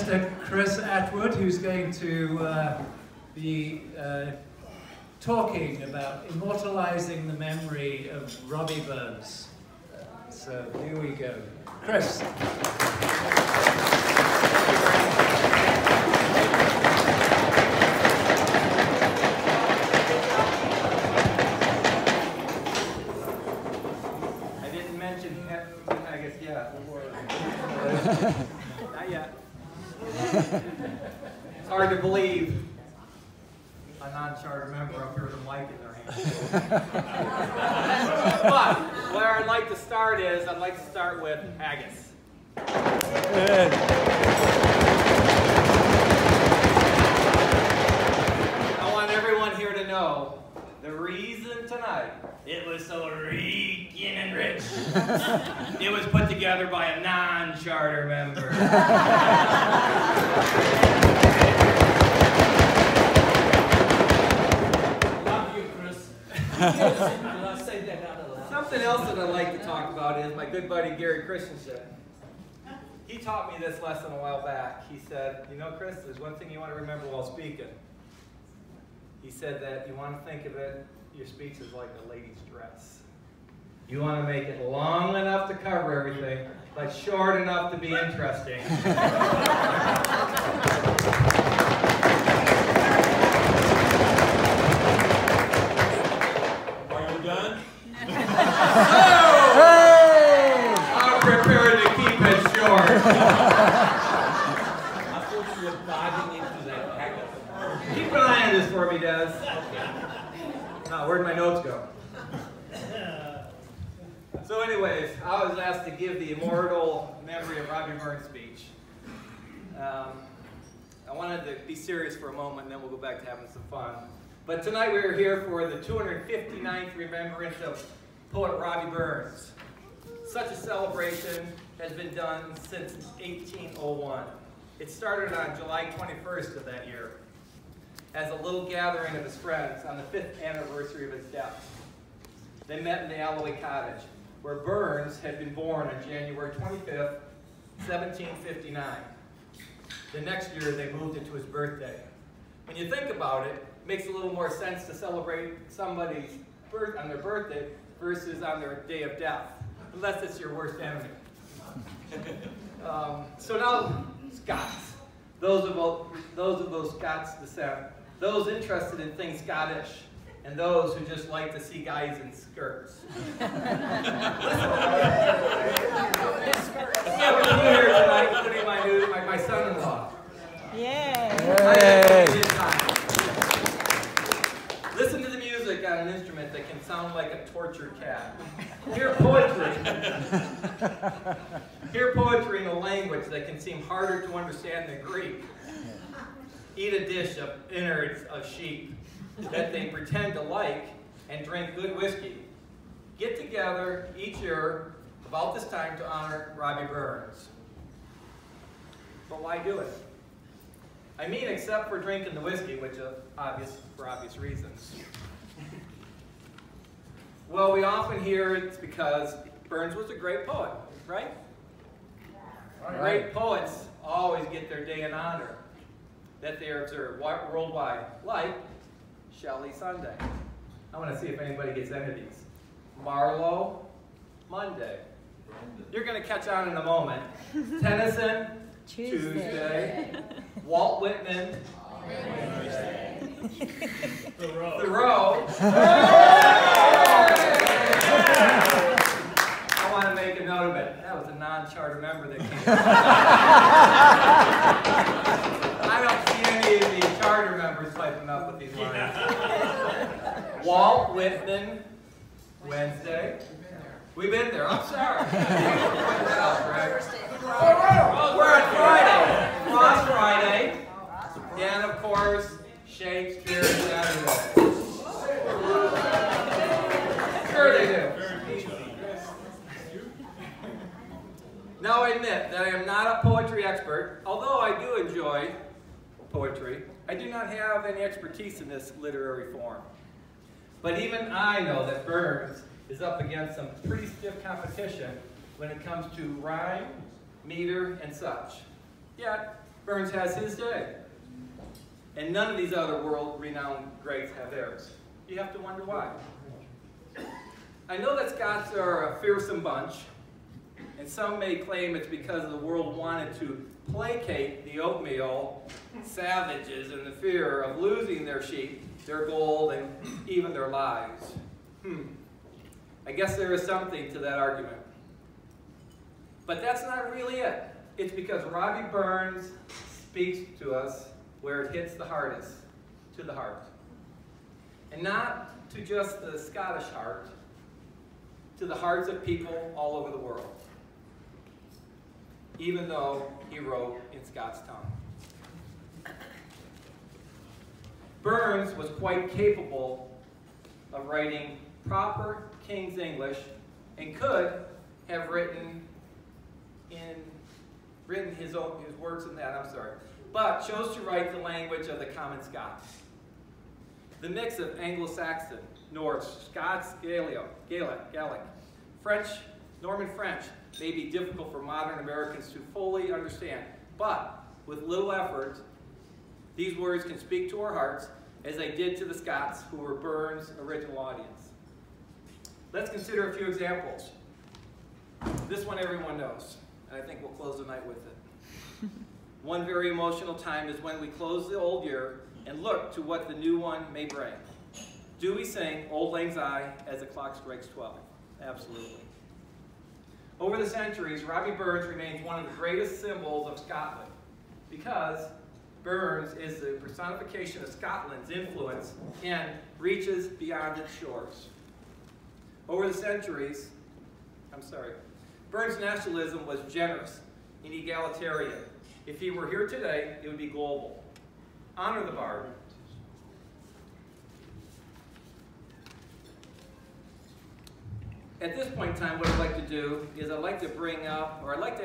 Mr. Kris Atwood, who's going to be talking about immortalizing the memory of Robbie Burns. So here we go. Kris. I didn't mention, I guess, yeah. Not yet. It's hard to believe a non-charter member up here with a mic in their hand. But where I'd like to start is, I'd like to start with haggis. I want everyone here to know the reason tonight it was so reeking and rich. It was put together by a non-charter member. Love you, Kris. Something else that I'd like to talk about is my good buddy Gary Christensen. He taught me this lesson a while back. He said, you know, Kris, there's one thing you want to remember while speaking. He said that you want to think of it, your speech is like a lady's dress. You want to make it long enough to cover everything, but short enough to be interesting. Are you done? I'm prepared to keep it short. I thought you were diving into that packet. Keep an eye on this for me, Des. Now, where'd my notes go? So anyways, I was asked to give the immortal memory of Robbie Burns speech. I wanted to be serious for a moment, and then we'll go back to having some fun. But tonight we are here for the 259th remembrance of poet Robbie Burns. Such a celebration has been done since 1801. It started on July 21st of that year as a little gathering of his friends on the 5th anniversary of his death. They met in the Alloway Cottage, where Burns had been born on January 25th, 1759. The next year, they moved it to his birthday. When you think about it, it makes a little more sense to celebrate somebody's birth on their birthday versus on their day of death, unless it's your worst enemy. So now, Scots. Those of those Scots descent, those interested in things Scottish, and those who just like to see guys in skirts. Here tonight, including my son-in-law. Yay! Listen to the music on an instrument that can sound like a tortured cat. Hear poetry. Hear poetry in a language that can seem harder to understand than Greek. Eat a dish of innards of sheep that they pretend to like, and drink good whiskey. Get together each year about this time to honor Robbie Burns. But why do it? I mean, except for drinking the whiskey, which is for obvious reasons. Well, we often hear it's because Burns was a great poet, right? Great poets always get their day in honor that they are observed worldwide, like Shelley Sunday. I want to see if anybody gets any of these. Marlowe, Monday. You're going to catch on in a moment. Tennyson, Tuesday. Walt Whitman, Wednesday. Thoreau. I want to make a note of it. That was a non-charter member that came. I don't see any of the charter members piping up with these lines. Walt Whitman, Wednesday. We've been there. I'm sorry. We're on Friday. Frost Friday. And of course, Shakespeare Saturday. Sure they do. Now I admit that I am not a poetry expert, although I do enjoy poetry. I do not have any expertise in this literary form. But even I know that Burns is up against some pretty stiff competition when it comes to rhyme, meter, and such. Yet, Burns has his day. And none of these other world-renowned greats have theirs. You have to wonder why. I know that Scots are a fearsome bunch, and some may claim it's because the world wanted to placate the oatmeal savages in the fear of losing their sheep, their gold, and even their lives. I guess there is something to that argument. But that's not really it. It's because Robbie Burns speaks to us where it hits the hardest, to the heart. And not to just the Scottish heart, to the hearts of people all over the world. Even though he wrote in Scots tongue. Burns was quite capable of writing proper King's English and could have written his works in that, but chose to write the language of the common Scots. The mix of Anglo-Saxon, Norse, Scots, Gaelic, French, Norman French may be difficult for modern Americans to fully understand, but with little effort, these words can speak to our hearts as they did to the Scots who were Burns' original audience. Let's consider a few examples. This one everyone knows, and I think we'll close the night with it. One very emotional time is when we close the old year and look to what the new one may bring. Do we sing Auld Lang Syne as the clock strikes 12? Absolutely. Over the centuries, Robbie Burns remains one of the greatest symbols of Scotland because Burns is the personification of Scotland's influence and reaches beyond its shores. Over the centuries, Burns' nationalism was generous and egalitarian. If he were here today, it would be global. Honor the bard. At this point in time, what I'd like to do is I'd like to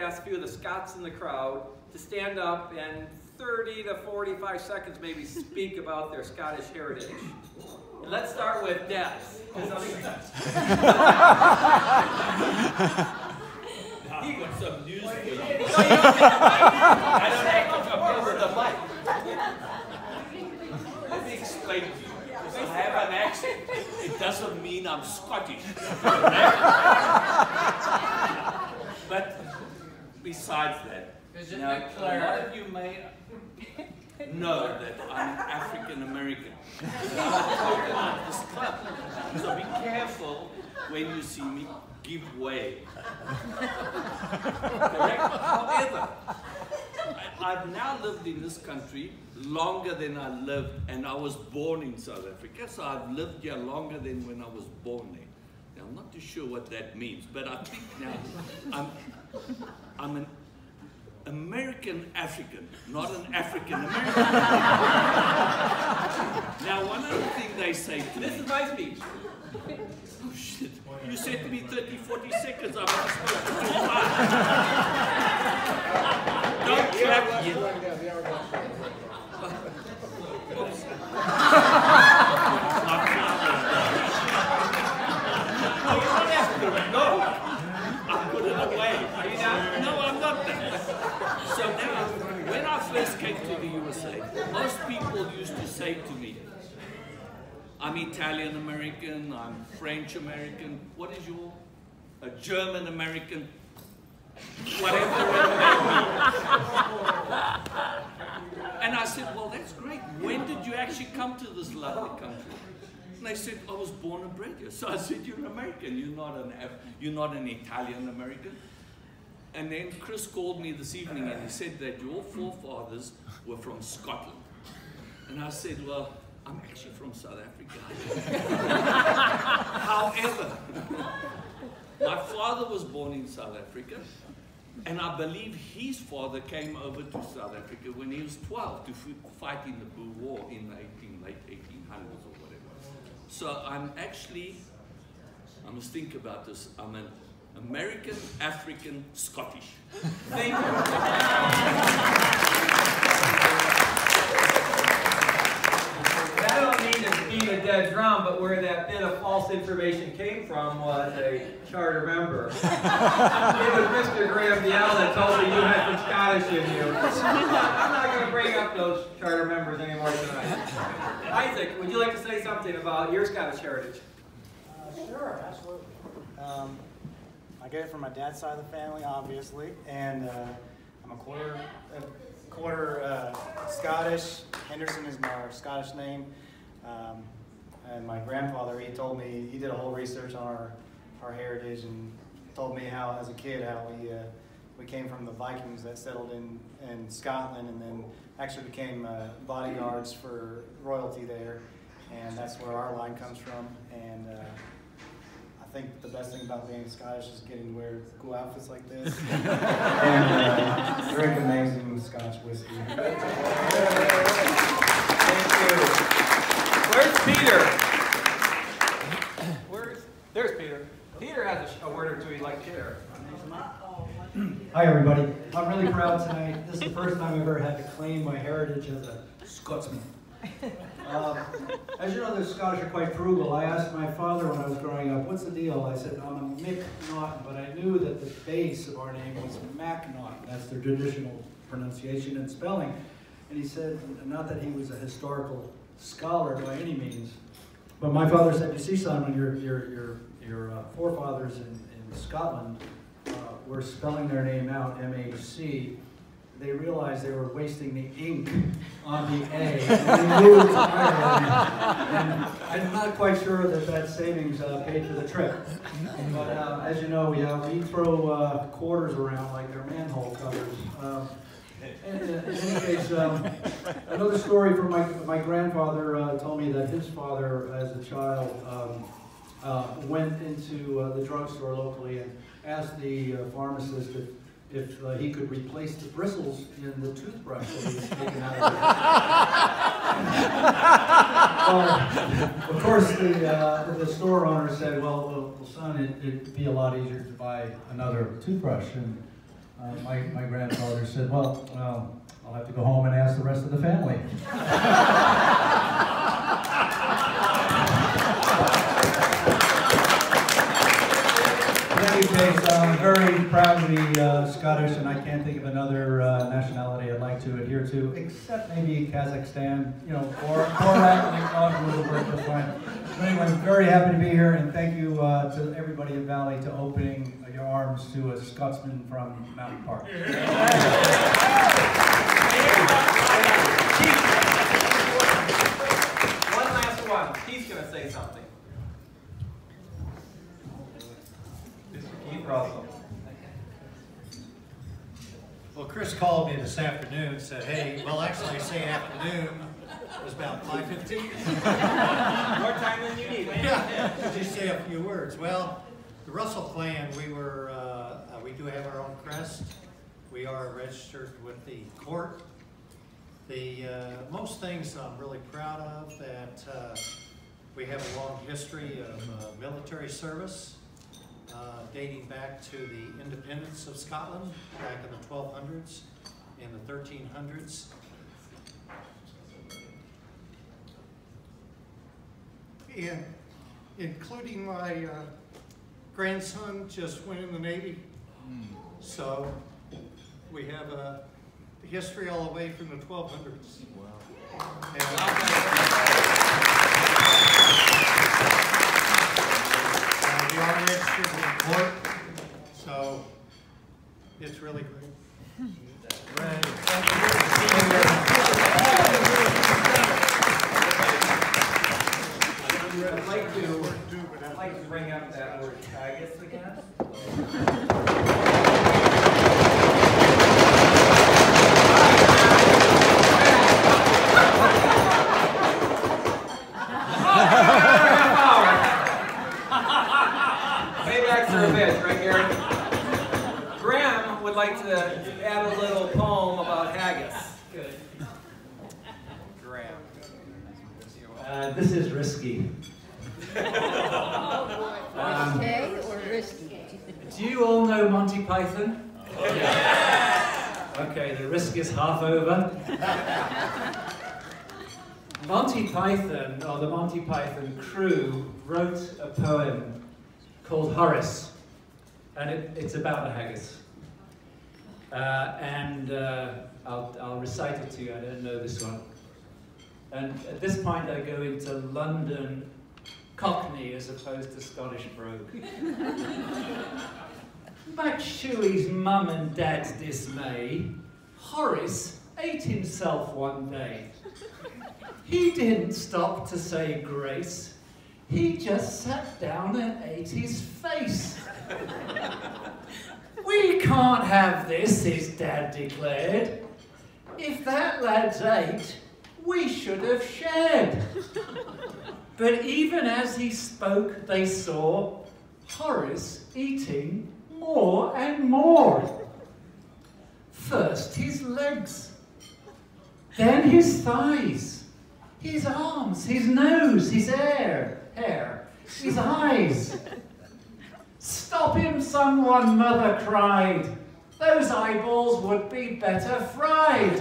ask a few of the Scots in the crowd to stand up and 30 to 45 seconds maybe speak about their Scottish heritage. And let's start with Des. He got some news for you. I don't have to come over the mic. Let me explain to you. Because I have an accent, it doesn't mean I'm Scottish. But besides that, now, a lot of you may know that I'm African American. I'm this club. So be careful when you see me give way. Correct? However, I've now lived in this country longer than I lived, and I was born in South Africa, so I've lived here longer than when I was born there. Now, I'm not too sure what that means, but I think now I'm an American African, not an African American. Now, one other thing they say to me. This is my speech. Oh shit, you said to me 30, 40 seconds, I'm not supposed to do that. Don't clap yet. No, I put it away. Are you done? No, I'm not done. So now, when I first came to the USA, most people used to say to me, I'm Italian American, I'm French American, what is your? A German American, whatever it may be. And I said, well, that's great. When did you actually come to this lovely country? And they said, I was born and bred here. So I said, you're an American, you're not an Italian American. And then Kris called me this evening and he said that your forefathers were from Scotland. And I said, well, I'm actually from South Africa. However, my father was born in South Africa, and I believe his father came over to South Africa when he was 12 to fight in the Boer War in the late 1800s or whatever. So I'm actually, I must think about this, I'm an American, African, Scottish. Thank you. I don't mean to beat a dead drum, but where that bit of false false information came from was a charter member. It was Mr. Graham Dial that told me you had some Scottish in you. I'm not going to bring up those charter members anymore tonight. Isaac, would you like to say something about your Scottish heritage? Sure, absolutely. I get it from my dad's side of the family, obviously, and I'm a quarter Scottish. Henderson is our Scottish name. And my grandfather, he told me, he did a whole research on our heritage and told me how, as a kid, how we came from the Vikings that settled in Scotland and then actually became bodyguards for royalty there. And that's where our line comes from. And I think the best thing about being Scottish is getting to wear cool outfits like this and drink amazing Scotch whiskey. Thank you. Where's Peter? There's Peter. Peter has a word or two he'd like to share. Hi everybody. I'm really proud tonight. This is the first time I've ever had to claim my heritage as a Scotsman. As you know, the Scottish are quite frugal. I asked my father when I was growing up, what's the deal? I said, I'm a Mick Naughton, but I knew that the base of our name was Mac Naughton. That's their traditional pronunciation and spelling. And he said, not that he was a historical scholar by any means, but my father said, you see, son, when your forefathers in Scotland were spelling their name out, M-A-C, they realized they were wasting the ink on the A, and they moved to Ireland. And I'm not quite sure that savings paid for the trip. But as you know, we throw quarters around like they're manhole covers. In any case, another story from my grandfather told me that his father, as a child, went into the drugstore locally and asked the pharmacist if he could replace the bristles in the toothbrush that he was taken out of. Of course, the store owner said, well, son, it'd be a lot easier to buy another toothbrush. And my grandfather said, well, I'll have to go home and ask the rest of the family. In any case, I'm very proud to be Scottish, and I can't think of another nationality I'd like to adhere to, except maybe Kazakhstan, or that would work just fine. But anyway, I'm very happy to be here, and thank you to everybody in Valley to opening your arms to a Scotsman from Mountain Park. One last one. He's going to say something. Russell. Well, Kris called me this afternoon and said, hey, well, actually, I say afternoon. It was about 5:15. More time than you need. Yeah, just say a few words. Well, the Russell clan, we do have our own crest. We are registered with the court. The most things I'm really proud of that we have a long history of military service. Dating back to the independence of Scotland back in the 1200s and the 1300s. And including my grandson just went in the Navy. So we have a history all the way from the 1200s. Wow. We are registered with the court, so it's really great. I'd like to bring up that word haggis again. Graham would like to add a little poem about haggis. Good. Graham. This is risky. Okay, or risky? Do you all know Monty Python? Yeah. Okay, the risk is half over. Monty Python, or the Monty Python crew, wrote a poem called Horace, and it's about a haggis. I'll recite it to you. I don't know this one. And at this point, I go into London Cockney as opposed to Scottish brogue. Much to his mum and dad's dismay, Horace ate himself one day. He didn't stop to say grace. He just sat down and ate his face. We can't have this, his dad declared. If that lad's ate, we should have shared. But even as he spoke, they saw Horace eating more and more. First his legs, then his thighs, his arms, his nose, his hair, his eyes. Stop him, someone, mother cried. Those eyeballs would be better fried.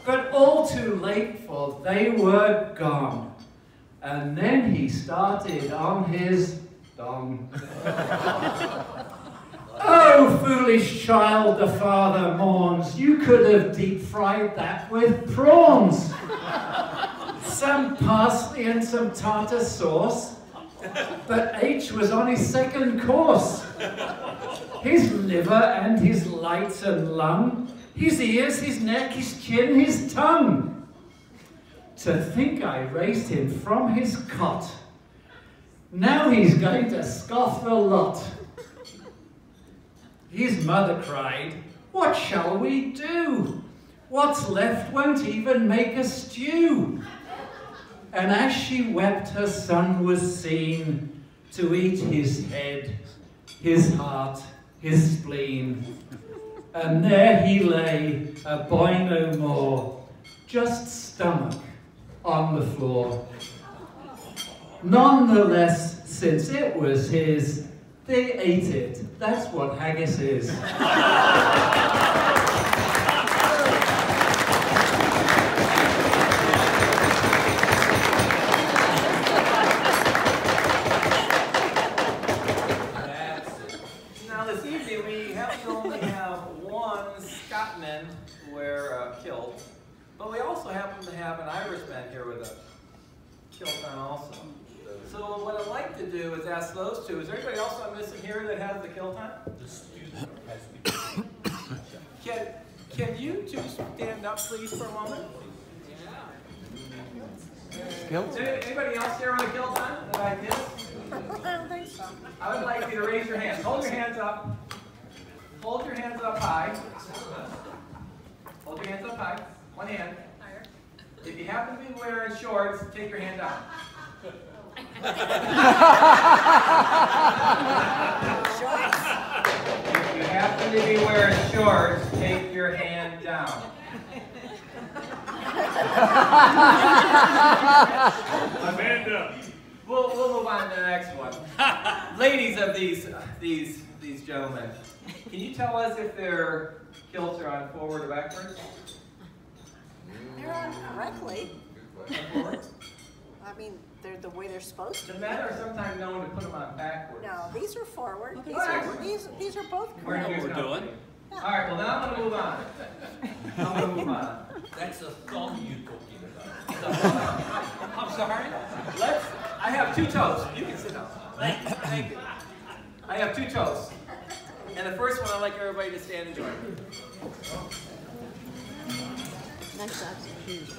But all too late, for they were gone. And then he started on his dong. Oh, foolish child, the father mourns. You could have deep fried that with prawns. Some parsley and some tartar sauce. But H was on his second course. His liver and his lights and lung, his ears, his neck, his chin, his tongue. To think I raised him from his cot. Now he's going to scoff the lot. His mother cried, what shall we do? What's left won't even make a stew. And as she wept, her son was seen to eat his head, his heart, his spleen. And there he lay, a boy no more, just stomach on the floor. Nonetheless, since it was his, they ate it. That's what haggis is. Now this evening we have to only have one Scotsman wear a kilt, but we also happen to have an Irishman here with a kilt on also. So what I'd like to do is ask those two. Is there anybody else I'm missing here that has the kilt on? The student has been. Can you two stand up, please, for a moment? Kilt? Anybody else here with a kilt on that I did? I don't think so. I would like you to raise your hands. Hold your hands up. Hold your hands up high. Hold your hands up high. One hand. If you happen to be wearing shorts, take your hand down. If you happen to be wearing shorts, take your hand down. Amanda. We'll move on to the next one. Ladies of these gentlemen, can you tell us if their kilts are on forward or backwards? They're on correctly. Forward? I mean, they're the way they're supposed to. The men are sometimes known to put them on backwards. No, these are forward. These Excellent. are both We're correct. We're doing. All right, well now I'm going to move on. I'm going to move on. That's a thumb you're talking about. I'm sorry? I have two toasts. You can sit down. Thank you. I have two toasts. And the first one, I'd like everybody to stand and join me. Nice socks and shoes.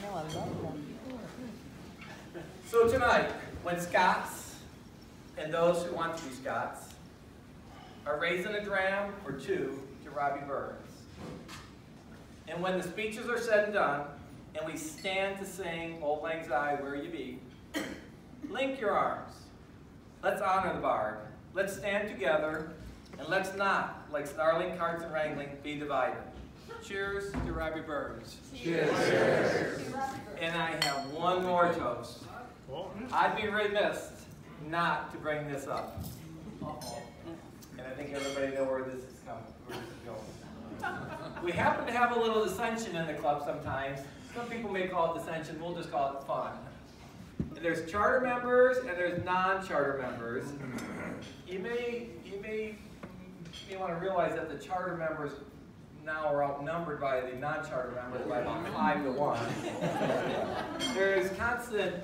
No, I love them. So tonight, when Scots and those who want to be Scots are raising a dram or two to Robbie Burns, and when the speeches are said and done, and we stand to sing Old Lang Syne, Where You Be, link your arms. Let's honor the bard. Let's stand together, and let's not, like snarling carts and wrangling, be divided. Cheers to Robbie Burns. Cheers. Cheers. And I have one more toast. I'd be remiss not to bring this up. And I think everybody knows where this is coming, where this is going. We happen to have a little dissension in the club sometimes. Some people may call it dissension, we'll just call it fun. And there's charter members and there's non-charter members. You may want to realize that the charter members now are outnumbered by the non-charter members by about 5 to 1. There's constant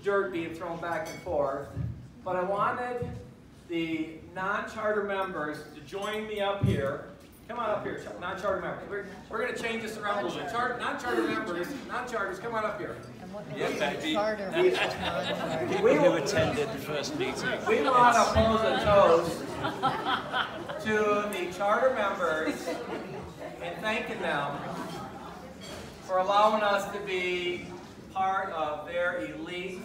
dirt being thrown back and forth, but I wanted the non-charter members to join me up here. Come on up here, non-charter members. We're going to change this around a little bit. Non-charter members, non-charters, come on up here. Charter versus non-charter. People who attended the first meeting. We want to pose a toast to the charter members and thanking them for allowing us to be part of their elite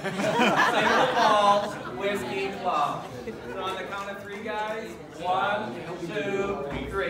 Single Malt Whiskey Club. So on the count of 3, guys. 1, 2, 3.